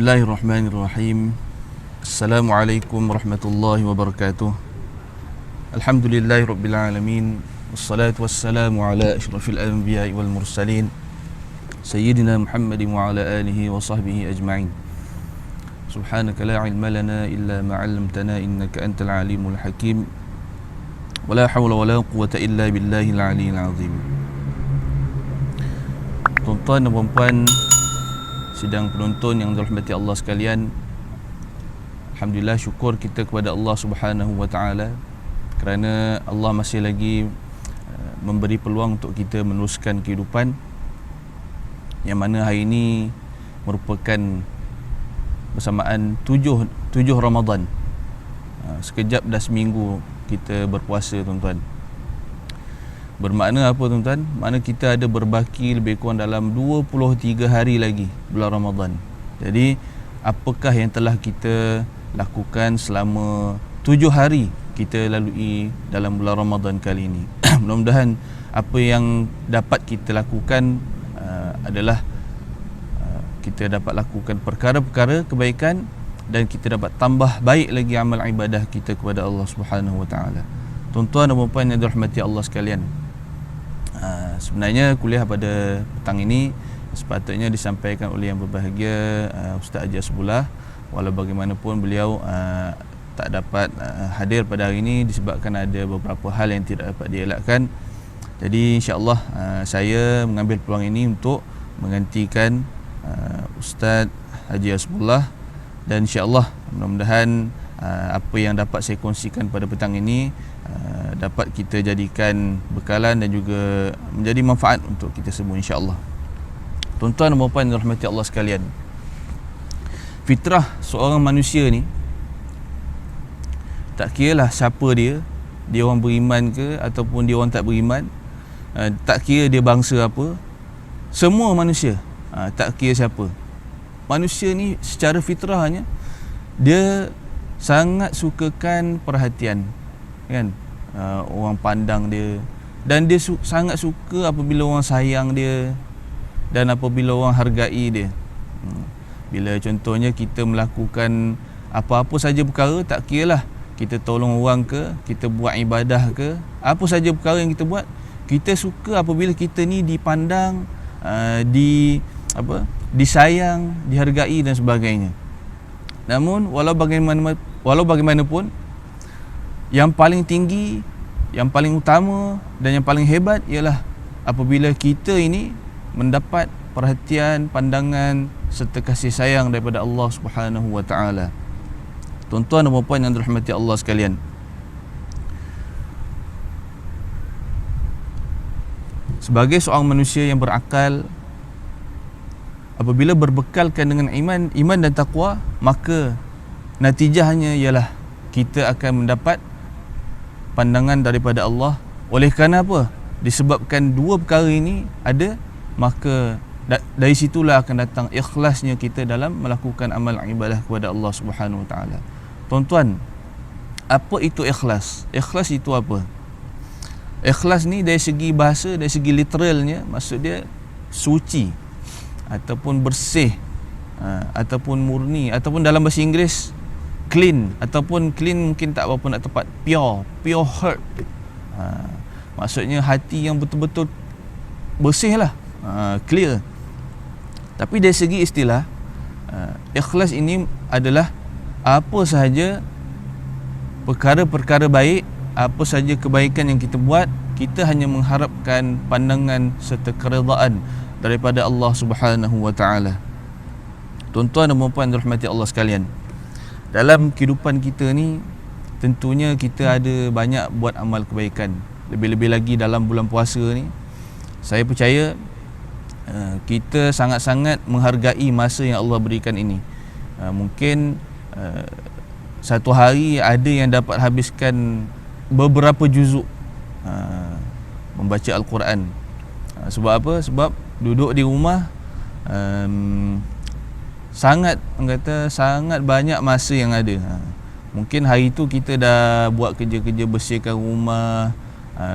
Bismillahirrahmanirrahim. Assalamualaikum warahmatullahi wabarakatuh. Alhamdulillahirabbil alamin. Wassalatu wassalamu ala asyrafil anbiya'i wal mursalin sayyidina Muhammadin wa ala alihi wa sahbihi ajma'in. Subhanaka la ilma lana illa ma 'allamtana innaka antal alimul hakim. Wa la hawla wa la quwwata illa billahil aliyyil azim. Tuan-tuan dan puan-puan, sidang penonton yang dirahmati Allah sekalian, alhamdulillah, syukur kita kepada Allah Subhanahu wa taala kerana Allah masih lagi memberi peluang untuk kita meneruskan kehidupan, yang mana hari ini merupakan bersamaan 7 Ramadan. Sekejap dah seminggu kita berpuasa, tuan-tuan. Bermakna apa, tuan-tuan? Makna kita ada berbaki lebih kurang dalam 23 hari lagi bulan Ramadan. Jadi apakah yang telah kita lakukan selama 7 hari kita lalui dalam bulan Ramadan kali ini? Mudah-mudahan apa yang dapat kita lakukan adalah kita dapat lakukan perkara-perkara kebaikan dan kita dapat tambah baik lagi amal ibadah kita kepada Allah Subhanahu wa taala. Tuan-tuan dan puan-puan yang dirahmati Allah sekalian, sebenarnya kuliah pada petang ini sepatutnya disampaikan oleh yang berbahagia Ustaz Haji Hasbullah. Walau bagaimanapun beliau tak dapat hadir pada hari ini disebabkan ada beberapa hal yang tidak dapat dielakkan. Jadi insya-Allah saya mengambil peluang ini untuk menggantikan Ustaz Haji Hasbullah, dan insya-Allah mudah-mudahan apa yang dapat saya kongsikan pada petang ini dapat kita jadikan bekalan dan juga menjadi manfaat untuk kita semua, insya-Allah. Tuan-tuan dan puan-puan yang dirahmati Allah sekalian, fitrah seorang manusia ni, tak kiralah siapa dia orang beriman ke ataupun dia orang tak beriman, tak kira dia bangsa apa, semua manusia, tak kira siapa, manusia ni secara fitrahnya dia sangat sukakan perhatian, kan? Orang pandang dia, dan dia sangat suka apabila orang sayang dia dan apabila orang hargai dia. Bila contohnya kita melakukan apa-apa saja perkara, tak kiralah kita tolong orang ke, kita buat ibadah ke, apa saja perkara yang kita buat, kita suka apabila kita ni dipandang, disayang, dihargai dan sebagainya. Namun walau bagaimanapun, yang paling tinggi, yang paling utama dan yang paling hebat ialah apabila kita ini mendapat perhatian, pandangan serta kasih sayang daripada Allah Subhanahu wa taala. Tuan-tuan dan puan-puan yang dirahmati Allah sekalian, sebagai seorang manusia yang berakal, apabila berbekalkan dengan iman dan taqwa, maka natijahnya ialah kita akan mendapat pandangan daripada Allah. Oleh kerana apa? Disebabkan dua perkara ini ada, maka dari situlah akan datang ikhlasnya kita dalam melakukan amal ibadah kepada Allah Subhanahu wa taala. Tuan-tuan, apa itu ikhlas? Ikhlas itu apa? Ikhlas ni dari segi bahasa, dari segi literalnya, maksud dia suci ataupun bersih, ataupun murni, ataupun dalam bahasa Inggeris clean, ataupun clean mungkin tak berapa nak tepat, pure heart. Maksudnya hati yang betul-betul bersih lah, clear. Tapi dari segi istilah, ikhlas ini adalah apa sahaja perkara-perkara baik, apa sahaja kebaikan yang kita buat, kita hanya mengharapkan pandangan serta keredaan daripada Allah Subhanahu wa taala. Tuan-tuan dan puan-puan dirahmati Allah sekalian, dalam kehidupan kita ni tentunya kita ada banyak buat amal kebaikan. Lebih-lebih lagi dalam bulan puasa ni, saya percaya kita sangat-sangat menghargai masa yang Allah berikan ini. Mungkin satu hari ada yang dapat habiskan beberapa juzuk membaca Al-Quran. Sebab apa? Sebab duduk di rumah, sangat banyak masa yang ada. Mungkin hari tu kita dah buat kerja-kerja bersihkan rumah,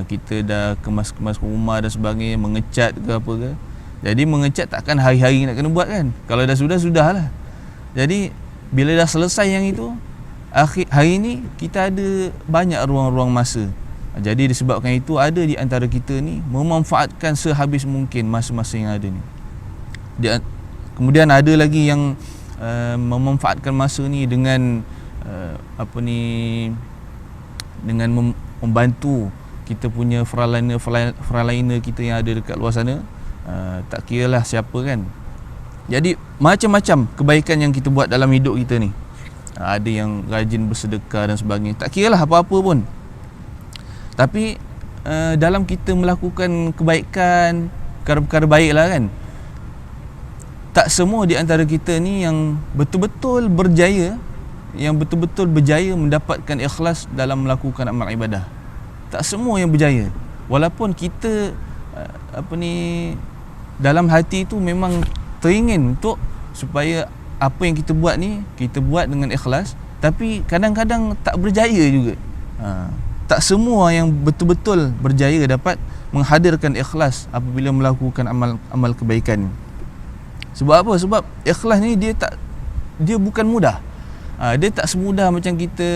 kita dah kemas-kemas rumah dan sebagainya, mengecat ke apa ke. Jadi mengecat takkan hari-hari nak kena buat kan. Kalau dah sudah, sudahlah. Jadi bila dah selesai yang itu, hari ni kita ada banyak ruang-ruang masa. Jadi disebabkan itu, ada di antara kita ni memanfaatkan sehabis mungkin masa-masa yang ada ni. Kemudian ada lagi yang memanfaatkan masa ni dengan dengan membantu kita punya frontliner kita yang ada dekat luar sana. Tak kira lah siapa kan. Jadi macam-macam kebaikan yang kita buat dalam hidup kita ni. Ada yang rajin bersedekah dan sebagainya. Tak kira lah apa-apa pun. Tapi dalam kita melakukan kebaikan, perkara-perkara baik lah kan, tak semua di antara kita ni yang betul-betul berjaya, yang betul-betul berjaya mendapatkan ikhlas dalam melakukan amal ibadah. Tak semua yang berjaya. Walaupun kita dalam hati tu memang teringin untuk supaya apa yang kita buat ni, kita buat dengan ikhlas, tapi kadang-kadang tak berjaya juga. Tak semua yang betul-betul berjaya dapat menghadirkan ikhlas apabila melakukan amal kebaikan. Sebab apa? Sebab ikhlas ni dia bukan mudah. Dia tak semudah macam kita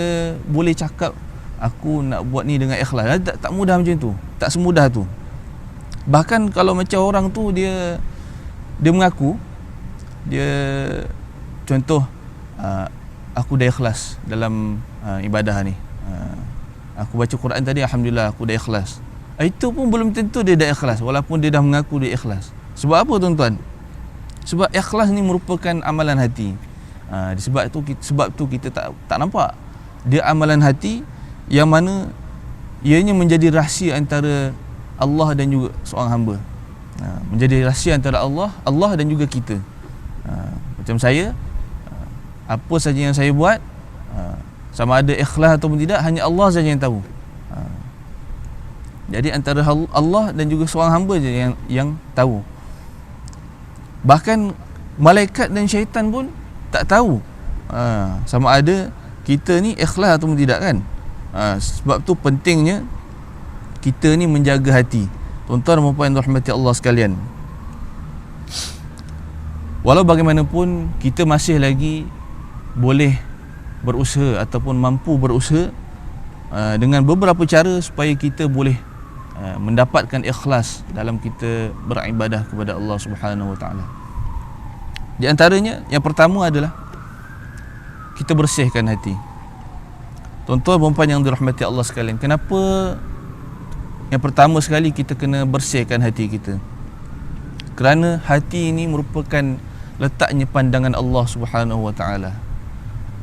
boleh cakap aku nak buat ni dengan ikhlas. Tak mudah macam tu. Tak semudah tu. Bahkan kalau macam orang tu dia mengaku, dia contoh, aku dah ikhlas dalam ibadah ni. Aku baca Quran tadi, alhamdulillah aku dah ikhlas. Itu pun belum tentu dia dah ikhlas walaupun dia dah mengaku dia ikhlas. Sebab apa tuan-tuan? Sebab ikhlas ni merupakan amalan hati. Sebab tu kita tak nampak. Dia amalan hati yang mana ianya menjadi rahsia antara Allah dan juga seorang hamba. Menjadi rahsia antara Allah dan juga kita. Macam saya, apa saja yang saya buat, sama ada ikhlas ataupun tidak, hanya Allah saja yang tahu. Jadi antara Allah dan juga seorang hamba je yang tahu. Bahkan malaikat dan syaitan pun tak tahu sama ada kita ni ikhlas ataupun tidak kan. Sebab tu pentingnya kita ni menjaga hati. Tuan-tuan dan puan rahmati Allah sekalian, walau bagaimanapun kita masih lagi boleh berusaha ataupun mampu berusaha dengan beberapa cara supaya kita boleh mendapatkan ikhlas dalam kita beribadah kepada Allah Subhanahu Wa Taala. Di antaranya, yang pertama adalah kita bersihkan hati. Tuan-tuan dan puan yang dirahmati Allah sekalian, kenapa yang pertama sekali kita kena bersihkan hati kita? Kerana hati ini merupakan letaknya pandangan Allah Subhanahu Wa Taala.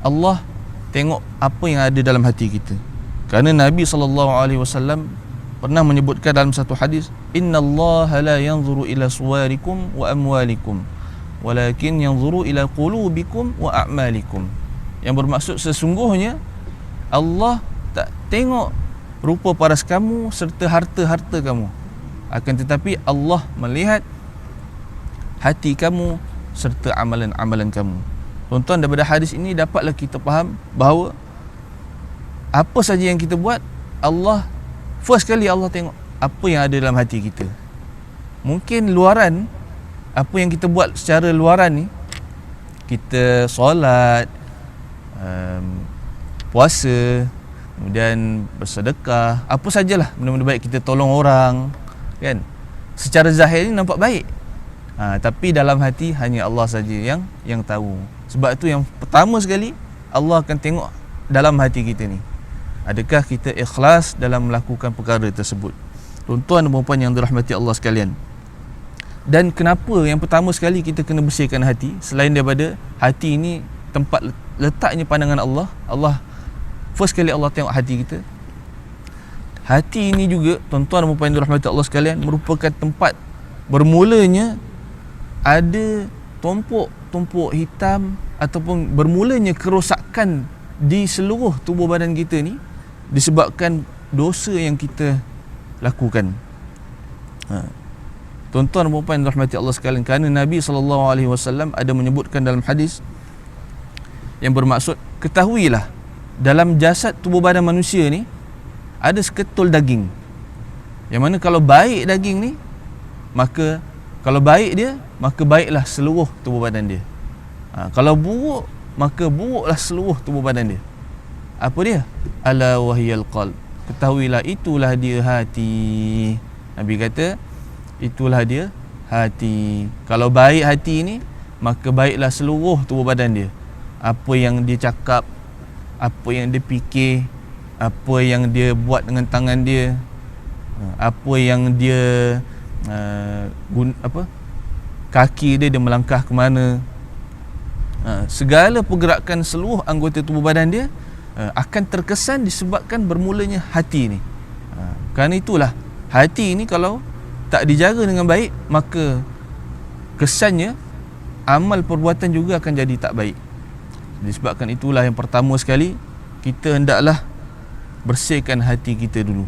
Allah tengok apa yang ada dalam hati kita. Kerana Nabi SAW pernah menyebutkan dalam satu hadis, innallaha la yanzuru ila suwarikum wa amwalikum walakin yanzuru ila qulubikum wa a'malikum. Yang bermaksud sesungguhnya Allah tak tengok rupa paras kamu serta harta-harta kamu, akan tetapi Allah melihat hati kamu serta amalan-amalan kamu. Tuan-tuan, daripada hadis ini dapatlah kita faham bahawa apa saja yang kita buat, Allah first kali Allah tengok apa yang ada dalam hati kita. Mungkin luaran, apa yang kita buat secara luaran ni, kita solat, puasa, kemudian bersedekah, apa sajalah benda-benda baik, kita tolong orang kan, secara zahir ni nampak baik, tapi dalam hati hanya Allah saja yang tahu. Sebab tu yang pertama sekali Allah akan tengok dalam hati kita ni, adakah kita ikhlas dalam melakukan perkara tersebut. Tuan-tuan dan puan yang dirahmati Allah sekalian, dan kenapa yang pertama sekali kita kena bersihkan hati, selain daripada hati ini tempat letaknya pandangan Allah first kali Allah tengok hati kita. Hati ini juga, tuan-tuan dan puan yang dirahmati Allah sekalian, merupakan tempat bermulanya ada tumpuk hitam ataupun bermulanya kerosakan di seluruh tubuh badan kita ni disebabkan dosa yang kita lakukan. Tuan-tuan dan puan rahmati Allah sekalian, kerana Nabi SAW ada menyebutkan dalam hadis yang bermaksud, ketahuilah dalam jasad tubuh badan manusia ni ada seketul daging, yang mana kalau baik daging ni, maka kalau baik dia, maka baiklah seluruh tubuh badan dia. Kalau buruk, maka buruklah seluruh tubuh badan dia. Apa dia? Ala wahyal qalb. Ketahuilah itulah dia hati. Nabi kata itulah dia hati. Kalau baik hati ni, maka baiklah seluruh tubuh badan dia. Apa yang dia cakap, apa yang dia fikir, apa yang dia buat dengan tangan dia, apa yang dia kaki dia melangkah ke mana, segala pergerakan seluruh anggota tubuh badan dia akan terkesan disebabkan bermulanya hati ni. Kerana itulah hati ni kalau tak dijaga dengan baik, maka kesannya amal perbuatan juga akan jadi tak baik. Disebabkan itulah yang pertama sekali, kita hendaklah bersihkan hati kita dulu,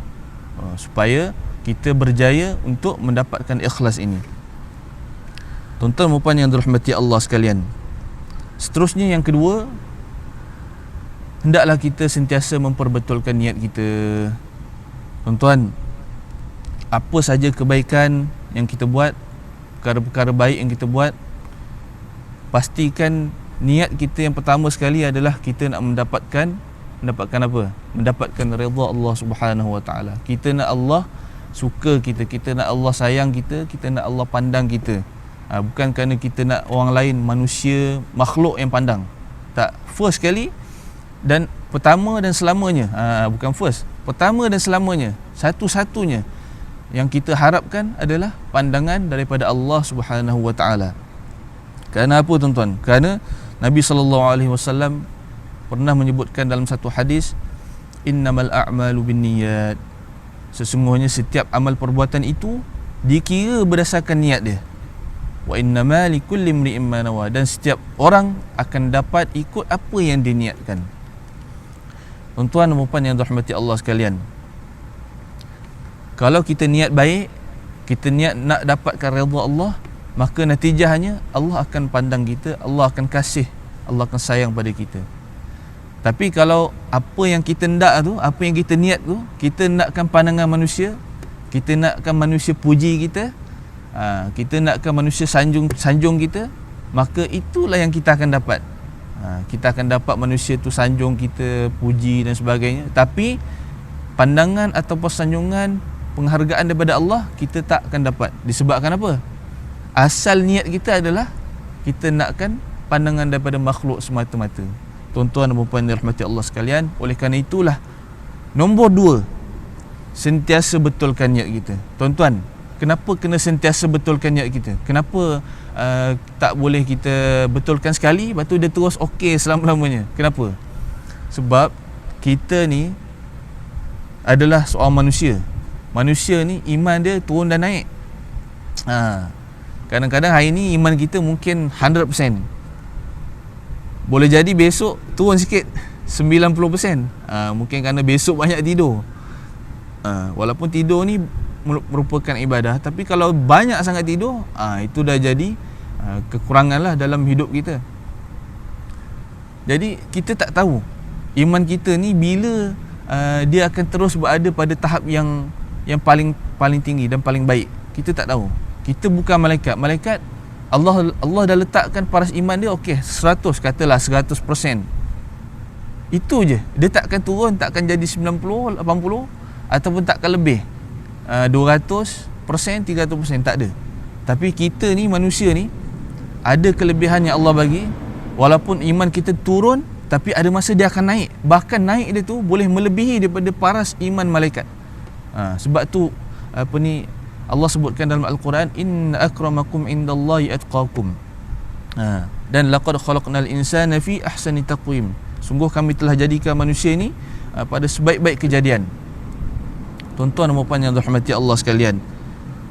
supaya kita berjaya untuk mendapatkan ikhlas ini. Tuan-tuan dan puan yang dirahmati Allah sekalian, seterusnya yang kedua, hendaklah kita sentiasa memperbetulkan niat kita. Tuan-tuan, apa saja kebaikan yang kita buat, perkara-perkara baik yang kita buat, pastikan niat kita yang pertama sekali adalah kita nak mendapatkan apa? Mendapatkan redha Allah Subhanahu Wa Taala. Kita nak Allah suka kita, kita nak Allah sayang kita, kita nak Allah pandang kita. Bukan kerana kita nak orang lain, manusia, makhluk yang pandang. Tak, first sekali dan pertama dan selamanya. Bukan first, pertama dan selamanya, satu-satunya yang kita harapkan adalah pandangan daripada Allah Subhanahu Wa Taala. Kerana apa tuan-tuan? Kerana Nabi SAW pernah menyebutkan dalam satu hadis, innamal a'malu binniyat. Sesungguhnya setiap amal perbuatan itu dikira berdasarkan niat dia. Wa innama likulli imri'in ma nawa. Dan setiap orang akan dapat ikut apa yang diniatkan. Tuan-tuan dan puan yang dirahmati Allah sekalian, kalau kita niat baik, kita niat nak dapatkan redha Allah, maka natijahnya Allah akan pandang kita, Allah akan kasih, Allah akan sayang pada kita. Tapi kalau apa yang kita nak tu, apa yang kita niat tu, kita nakkan pandangan manusia, kita nakkan manusia puji kita, kita nakkan manusia sanjung kita, maka itulah yang kita akan dapat. Kita akan dapat manusia tu sanjung kita, puji dan sebagainya. Tapi pandangan ataupun sanjungan, penghargaan daripada Allah, kita tak akan dapat. Disebabkan apa? Asal niat kita adalah kita nakkan pandangan daripada makhluk semata-mata. Tuan-tuan dan puan yang dirahmati Allah sekalian, oleh kerana itulah nombor 2, sentiasa betulkan niat kita. Tuan-tuan, kenapa kena sentiasa betulkan niat kita? Kenapa tak boleh kita betulkan sekali, lepas tu dia terus okey selama-lamanya? Kenapa? Sebab kita ni adalah seorang manusia. Manusia ni iman dia turun dan naik. Kadang-kadang hari ni iman kita mungkin 100%. Boleh jadi besok turun sikit 90%. Mungkin kerana besok banyak tidur. Walaupun tidur ni merupakan ibadah, tapi kalau banyak sangat tidur, itu dah jadi kekurangan lah dalam hidup kita. Jadi kita tak tahu iman kita ni bila dia akan terus berada pada tahap yang paling tinggi dan paling baik. Kita tak tahu. Kita bukan malaikat. Malaikat Allah dah letakkan paras iman dia okey 100, katalah 100%. Itu je. Dia takkan turun, takkan jadi 90, 80 ataupun takkan lebih 200%, 300%, tak ada. Tapi kita ni manusia ni ada kelebihan yang Allah bagi. Walaupun iman kita turun, tapi ada masa dia akan naik. Bahkan naik dia tu boleh melebihi daripada paras iman malaikat. Sebab tu Allah sebutkan dalam Al-Quran, inna akramakum indallahi atqakum. Dan laqad khalaqnal insana fi ahsani taqwim. Sungguh kami telah jadikan manusia ni pada sebaik-baik kejadian. Tuan-tuan dan puan yang dirahmati Allah sekalian,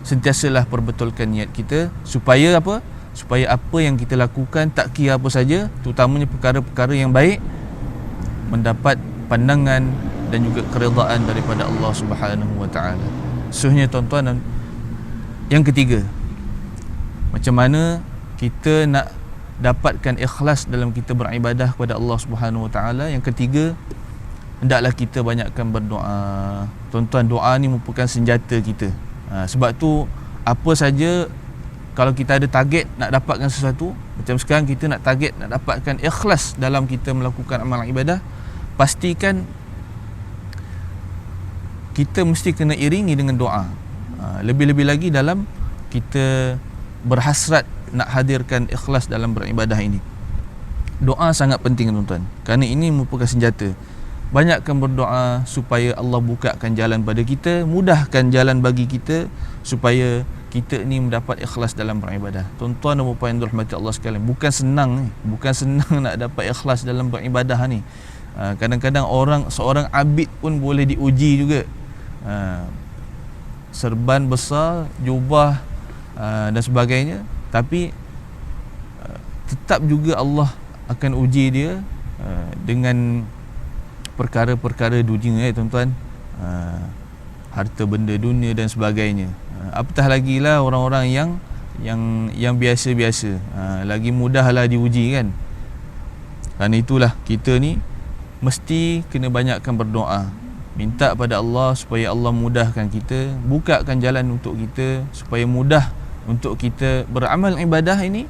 sentiasalah perbetulkan niat kita supaya apa? Supaya apa yang kita lakukan, tak kira apa saja, terutamanya perkara-perkara yang baik, mendapat pandangan dan juga keredaan daripada Allah Subhanahu Wa Taala. Sesungguhnya tuan-tuan dan yang ketiga, macam mana kita nak dapatkan ikhlas dalam kita beribadah kepada Allah Subhanahu Wa Taala? Yang ketiga, hendaklah kita banyakkan berdoa. Tuan-tuan, doa ni merupakan senjata kita. Sebab tu apa saja kalau kita ada target nak dapatkan sesuatu, macam sekarang kita nak target nak dapatkan ikhlas dalam kita melakukan amalan ibadah, pastikan kita mesti kena iringi dengan doa. Lebih-lebih lagi dalam kita berhasrat nak hadirkan ikhlas dalam beribadah ini. Doa sangat penting tuan-tuan, kerana ini merupakan senjata. Banyakkan berdoa supaya Allah bukakan jalan pada kita, mudahkan jalan bagi kita supaya kita ni mendapat ikhlas dalam beribadah. Tuan-tuan dan puan-puan yang dirahmati Allah sekalian, bukan senang nak dapat ikhlas dalam beribadah ni. Kadang-kadang seorang abid pun boleh diuji juga. Serban besar, jubah dan sebagainya, tapi tetap juga Allah akan uji dia dengan perkara-perkara dunia, tuan-tuan, harta benda dunia dan sebagainya. Apatah lagi lah orang-orang yang biasa-biasa, lagi mudahlah diuji kan. Kerana itulah kita ni mesti kena banyakkan berdoa, minta pada Allah supaya Allah mudahkan kita, bukakan jalan untuk kita supaya mudah untuk kita beramal ibadah ini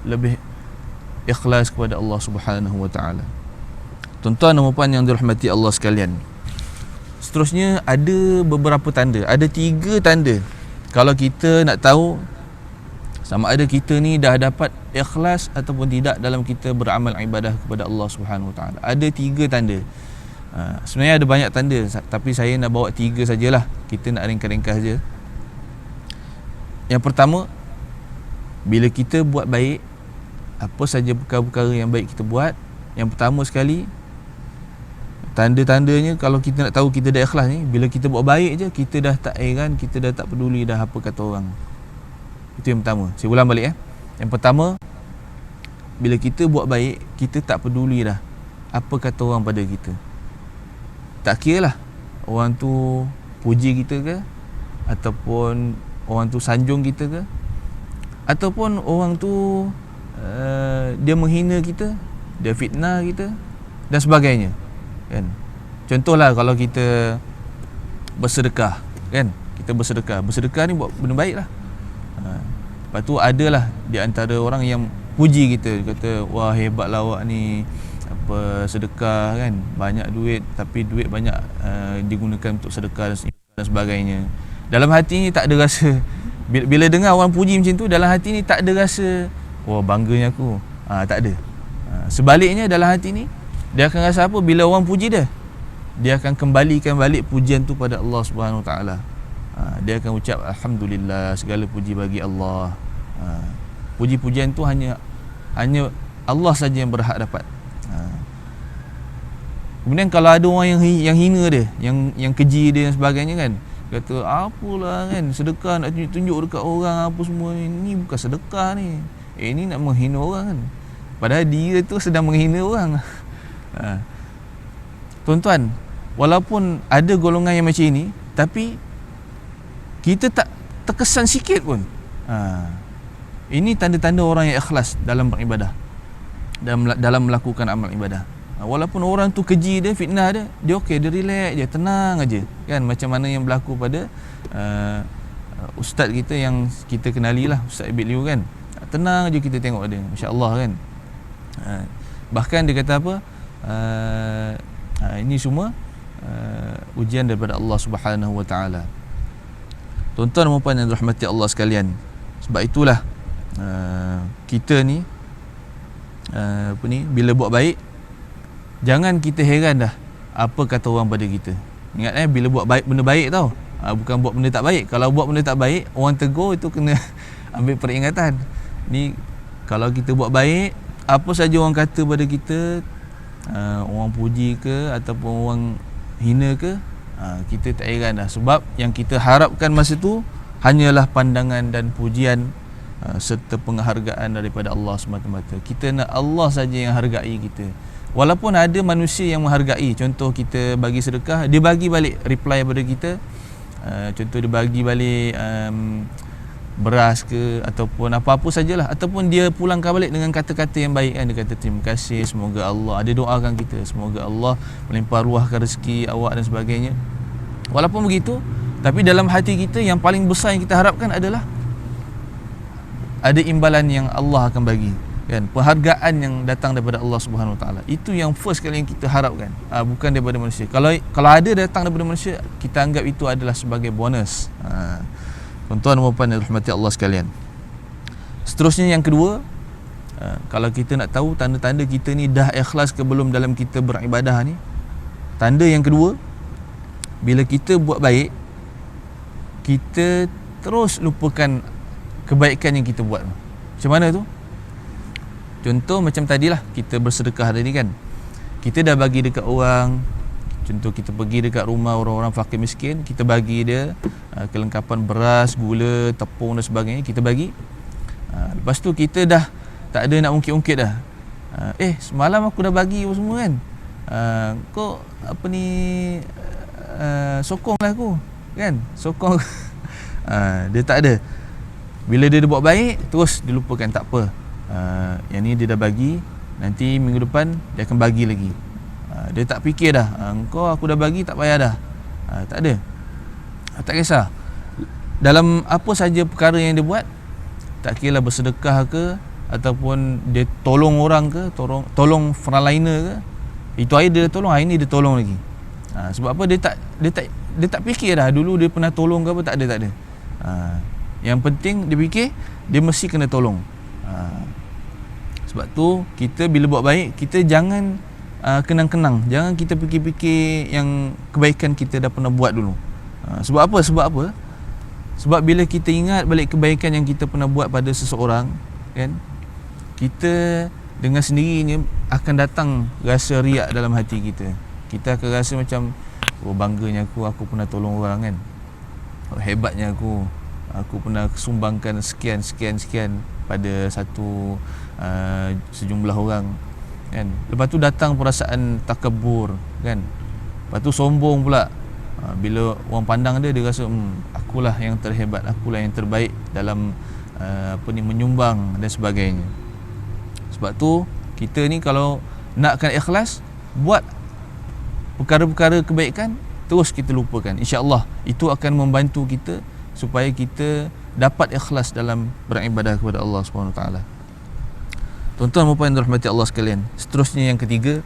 lebih ikhlas kepada Allah Subhanahu wa taala. Tuan-tuan dan puan yang dirahmati Allah sekalian, seterusnya ada beberapa tanda, ada 3 tanda kalau kita nak tahu sama ada kita ni dah dapat ikhlas ataupun tidak dalam kita beramal ibadah kepada Allah Subhanahu wa taala. Ada 3 tanda. Sebenarnya ada banyak tanda, tapi saya nak bawa 3 sajalah. Kita nak ringkas-ringkas je. Yang pertama, bila kita buat baik, apa saja perkara-perkara yang baik kita buat, yang pertama sekali, tanda-tandanya kalau kita nak tahu kita dah ikhlas ni, bila kita buat baik je, kita dah tak heran, kita dah tak peduli dah apa kata orang. Itu yang pertama. Saya ulang balik. Yang pertama, bila kita buat baik, kita tak peduli dah apa kata orang pada kita. Tak kira lah orang tu puji kita ke, ataupun orang tu sanjung kita ke, ataupun orang tu dia menghina kita, dia fitnah kita dan sebagainya kan. Contohlah kalau kita bersedekah kan, kita bersedekah ni buat benda baik lah. Lepas tu adalah di antara orang yang puji kita, kata wah hebatlah awak ni, apa sedekah kan, banyak duit, tapi duit banyak digunakan untuk sedekah dan sebagainya. Dalam hati ni tak ada rasa, bila dengar orang puji macam tu, dalam hati ni tak ada rasa wah bangganya aku, tak ada. Sebaliknya dalam hati ni dia akan rasa apa? Bila orang puji dia akan kembalikan balik pujian tu pada Allah Subhanahu Wa Taala. Dia akan ucap alhamdulillah, segala puji bagi Allah. Puji-pujian tu hanya Allah saja yang berhak dapat. Kemudian kalau ada orang yang hina dia, yang keji dia dan sebagainya kan, kata apalah kan, sedekah nak tunjuk-tunjuk dekat orang apa semua ni bukan sedekah ni. Ini nak menghina orang kan. Padahal dia tu sedang menghina orang. Tuan-tuan, walaupun ada golongan yang macam ini, tapi kita tak terkesan sikit pun. Ini tanda-tanda orang yang ikhlas dalam beribadah, dalam melakukan amal ibadah. Walaupun orang tu keji dia, fitnah dia okey, dia relax je, tenang aja kan. Macam mana yang berlaku pada ustaz kita yang kita kenali lah, Ustaz Ibn Liu kan. Tenang aja kita tengok dia, masya-Allah kan. Bahkan dia kata apa, ini semua ujian daripada Allah Subhanahu Wa Taala. Tuan-tuan dan puan yang dirahmati Allah sekalian, sebab itulah kita ni bila buat baik, jangan kita heran dah apa kata orang pada kita. Ingat bila buat baik, benda baik tau, bukan buat benda tak baik. Kalau buat benda tak baik, orang tegur, itu kena ambil peringatan. Ni kalau kita buat baik, apa saja orang kata pada kita, orang puji ke ataupun orang hina ke, kita tak heran dah. Sebab yang kita harapkan masa tu hanyalah pandangan dan pujian serta penghargaan daripada Allah semata-mata. Kita nak Allah saja yang hargai kita. Walaupun ada manusia yang menghargai, contoh kita bagi sedekah, dia bagi balik reply pada kita, contoh dia bagi balik beras ke ataupun apa-apa sajalah, ataupun dia pulangkan balik dengan kata-kata yang baik kan. Dia kata terima kasih, semoga Allah, ada doakan kita, semoga Allah melimpah ruahkan rezeki awak dan sebagainya. Walaupun begitu, tapi dalam hati kita yang paling besar yang kita harapkan adalah ada imbalan yang Allah akan bagi, kan, penghargaan yang datang daripada Allah Subhanahu Wa Taala. Itu yang first kali yang kita harapkan, bukan daripada manusia. Kalau ada datang daripada manusia, kita anggap itu adalah sebagai bonus. Tuan-tuan dan puan yang dirahmati Allah sekalian, seterusnya yang kedua, kalau kita nak tahu tanda-tanda kita ni dah ikhlas ke belum dalam kita beribadah ni, tanda yang kedua, bila kita buat baik, kita terus lupakan kebaikan yang kita buat. Macam mana tu? Contoh macam tadilah, kita bersedekah tadi kan, kita dah bagi dekat orang. Contoh kita pergi dekat rumah orang-orang fakir miskin, kita bagi dia kelengkapan beras, gula, tepung dan sebagainya, kita bagi. Lepas tu kita dah tak ada nak ungkit-ungkit dah. Semalam aku dah bagi apa semua kan, kau apa ni, sokonglah aku kan, sokong. Dia tak ada. Bila dia buat baik, terus dilupakan, tak apa, yang ni dia dah bagi, nanti minggu depan dia akan bagi lagi. Dia tak fikir dah, engkau aku dah bagi, tak payah dah. Tak ada, tak kisah. Dalam apa saja perkara yang dia buat, tak kira bersedekah ke, ataupun dia tolong orang ke, tolong frontliner ke, itu air dia tolong, hari ni dia tolong lagi. Sebab apa? Dia tak fikir dah dulu dia pernah tolong ke apa, tak ada. Yang penting dia fikir dia mesti kena tolong. Sebab tu kita bila buat baik, kita jangan kenang-kenang, jangan kita fikir-fikir yang kebaikan kita dah pernah buat dulu. Sebab apa? Sebab bila kita ingat balik kebaikan yang kita pernah buat pada seseorang, kan, kita dengan sendirinya akan datang rasa riak dalam hati kita. Kita akan rasa macam, bangganya aku pernah tolong orang kan, hebatnya aku pernah sumbangkan sekian pada satu sejumlah orang kan. Lepas tu datang perasaan takabur kan, lepas tu sombong pula. Bila orang pandang dia rasa akulah yang terhebat, akulah yang terbaik dalam menyumbang dan sebagainya. Sebab tu kita ni kalau nakkan ikhlas, buat perkara-perkara kebaikan, terus kita lupakan. InsyaAllah itu akan membantu kita supaya kita dapat ikhlas dalam beribadah kepada Allah SWT. Tuan-tuan dan puan yang dirahmati Allah sekalian, seterusnya yang ketiga,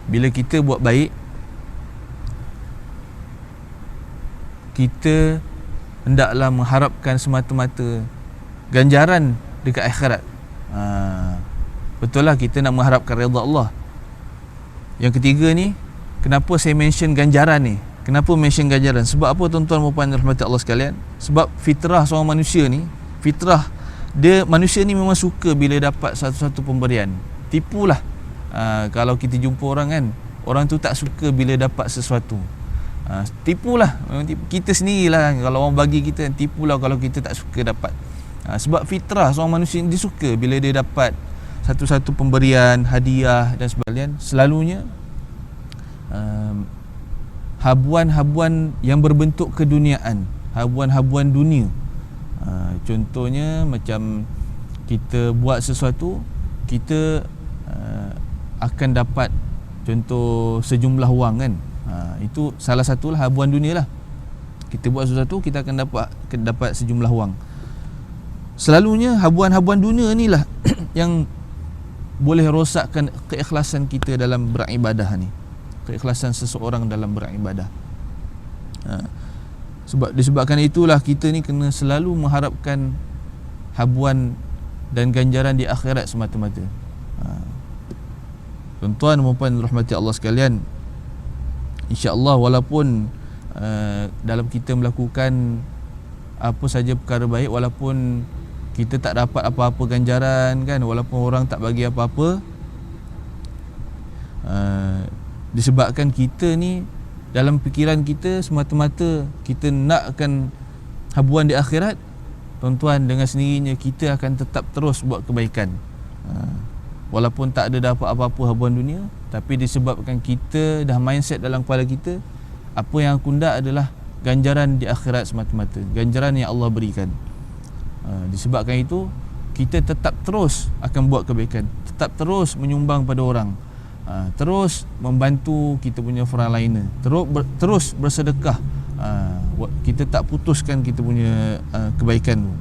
bila kita buat baik, kita hendaklah mengharapkan semata-mata ganjaran dekat akhirat. Betul lah, kita nak mengharapkan redha Allah. Yang ketiga ni, kenapa saya mention ganjaran ni? Kenapa mention ganjaran? Sebab apa tuan-tuan dan puan yang dirahmati Allah sekalian? Sebab fitrah seorang manusia ni, manusia ni memang suka bila dapat satu-satu pemberian. Tipulah. Kalau kita jumpa orang kan, orang tu tak suka bila dapat sesuatu. Tipulah. Kita sendirilah kan, kalau orang bagi kita, tipulah kalau kita tak suka dapat. Sebab fitrah seorang manusia dia suka bila dia dapat satu-satu pemberian, hadiah dan sebagainya. Selalunya habuan-habuan yang berbentuk keduniaan, habuan-habuan dunia. Contohnya macam kita buat sesuatu, kita akan dapat contoh sejumlah wang kan. Itu salah satulah habuan dunia lah. Kita buat sesuatu, kita akan dapat sejumlah wang. Selalunya habuan-habuan dunia ni lah yang boleh rosakkan keikhlasan kita dalam beribadah ni, keikhlasan seseorang dalam beribadah. Disebabkan itulah kita ni kena selalu mengharapkan habuan dan ganjaran di akhirat semata-mata. Tuan-tuan dan puan rahmati Allah sekalian, insya-Allah walaupun dalam kita melakukan apa saja perkara baik, walaupun kita tak dapat apa-apa ganjaran kan, walaupun orang tak bagi apa-apa, disebabkan kita ni dalam fikiran kita semata-mata kita nakkan habuan di akhirat, tuan-tuan, dengan sendirinya kita akan tetap terus buat kebaikan. Walaupun tak ada dapat apa-apa habuan dunia, tapi disebabkan kita dah mindset dalam kepala kita, apa yang aku nak adalah ganjaran di akhirat semata-mata, ganjaran yang Allah berikan. Disebabkan itu kita tetap terus akan buat kebaikan, tetap terus menyumbang pada orang, terus membantu kita punya frontliner, terus bersedekah. Kita tak putuskan kita punya kebaikan tu.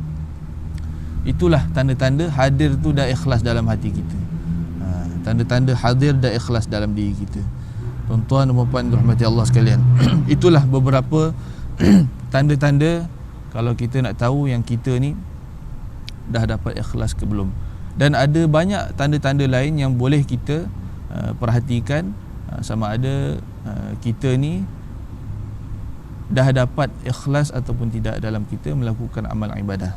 itulah tanda-tanda hadir tu dah ikhlas dalam hati kita. Tanda-tanda hadir dah ikhlas dalam diri kita. Tuan-tuan dan puan-puan rahmati Allah sekalian. Itulah beberapa tanda-tanda kalau kita nak tahu yang kita ni dah dapat ikhlas ke belum. Dan ada banyak tanda-tanda lain yang boleh kita perhatikan sama ada kita ni dah dapat ikhlas ataupun tidak dalam kita melakukan amal ibadah.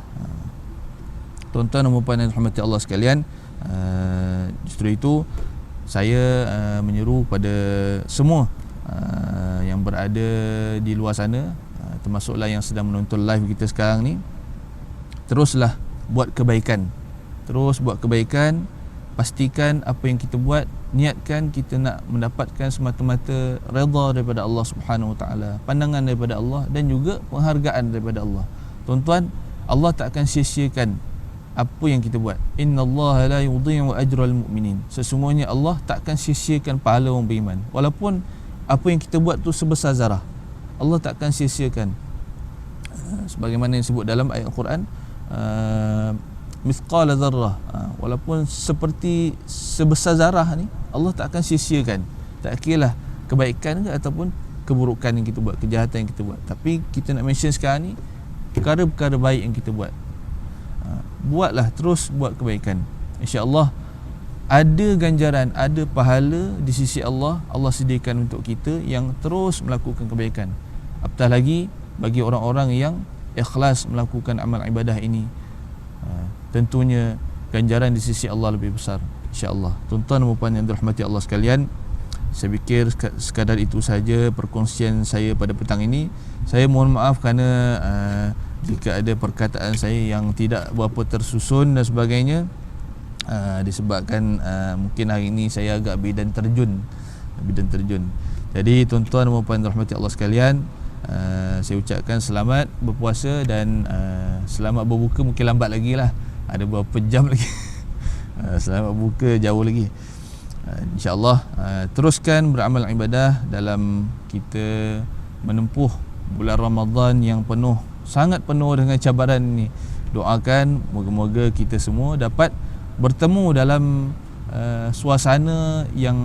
Tuan-tuan dan puan-puan yang rahmati Allah sekalian, justru itu saya menyeru pada semua yang berada di luar sana, termasuklah yang sedang menonton live kita sekarang ni, teruslah buat kebaikan. Terus buat kebaikan, pastikan apa yang kita buat, niatkan kita nak mendapatkan semata-mata redha daripada Allah Subhanahu Wa Taala, pandangan daripada Allah dan juga penghargaan daripada Allah. Tuan-tuan, Allah tak akan sia-siakan apa yang kita buat. Innallaha la yudhi'u ajral mu'minin. Sesungguhnya Allah tak akan sia-siakan pahala orang beriman. Walaupun apa yang kita buat tu sebesar zarah, Allah tak akan sia-siakan. Sebagaimana yang disebut dalam ayat Al-Quran, mithqala dzarrah, walaupun seperti sebesar zarah ni, Allah tak akan sia-siakan. Tak kiralah kebaikan ke ataupun keburukan yang kita buat, kejahatan yang kita buat. Tapi kita nak mention sekarang ni perkara-perkara baik yang kita buat. Buatlah, terus buat kebaikan. InsyaAllah ada ganjaran, ada pahala di sisi Allah. Allah sediakan untuk kita yang terus melakukan kebaikan. Apatah lagi bagi orang-orang yang ikhlas melakukan amal ibadah ini, tentunya ganjaran di sisi Allah lebih besar, insya-Allah. Tuan-tuan dan puan yang dirahmati Allah sekalian, saya fikir sekadar itu saja perkongsian saya pada petang ini. Saya mohon maaf kerana jika ada perkataan saya yang tidak berapa tersusun dan sebagainya, disebabkan mungkin hari ini saya agak bidan terjun. Jadi tuan-tuan dan puan rahmati Allah sekalian, saya ucapkan selamat berpuasa dan selamat berbuka. Mungkin lambat lagi lah, ada beberapa jam lagi. Selamat berbuka jauh lagi. InsyaAllah teruskan beramal ibadah dalam kita menempuh bulan Ramadan yang sangat penuh dengan cabaran ini. Doakan moga-moga kita semua dapat bertemu dalam suasana yang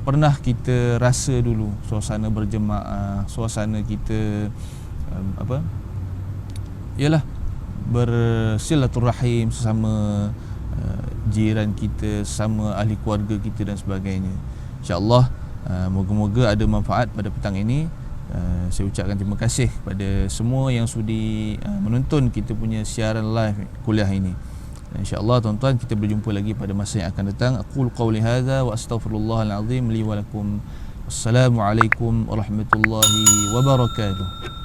pernah kita rasa dulu, suasana berjemaah, suasana kita ialah bersilaturahim sesama jiran kita, sesama ahli keluarga kita dan sebagainya. InsyaAllah moga-moga ada manfaat pada petang ini. Saya ucapkan terima kasih kepada semua yang sudi menonton kita punya siaran live kuliah ini. InsyaAllah tuan-tuan, kita berjumpa lagi pada masa yang akan datang. Aqul qawli hadza wa astaghfirullahal azim li wa lakum. Wassalamualaikum warahmatullahi wabarakatuh.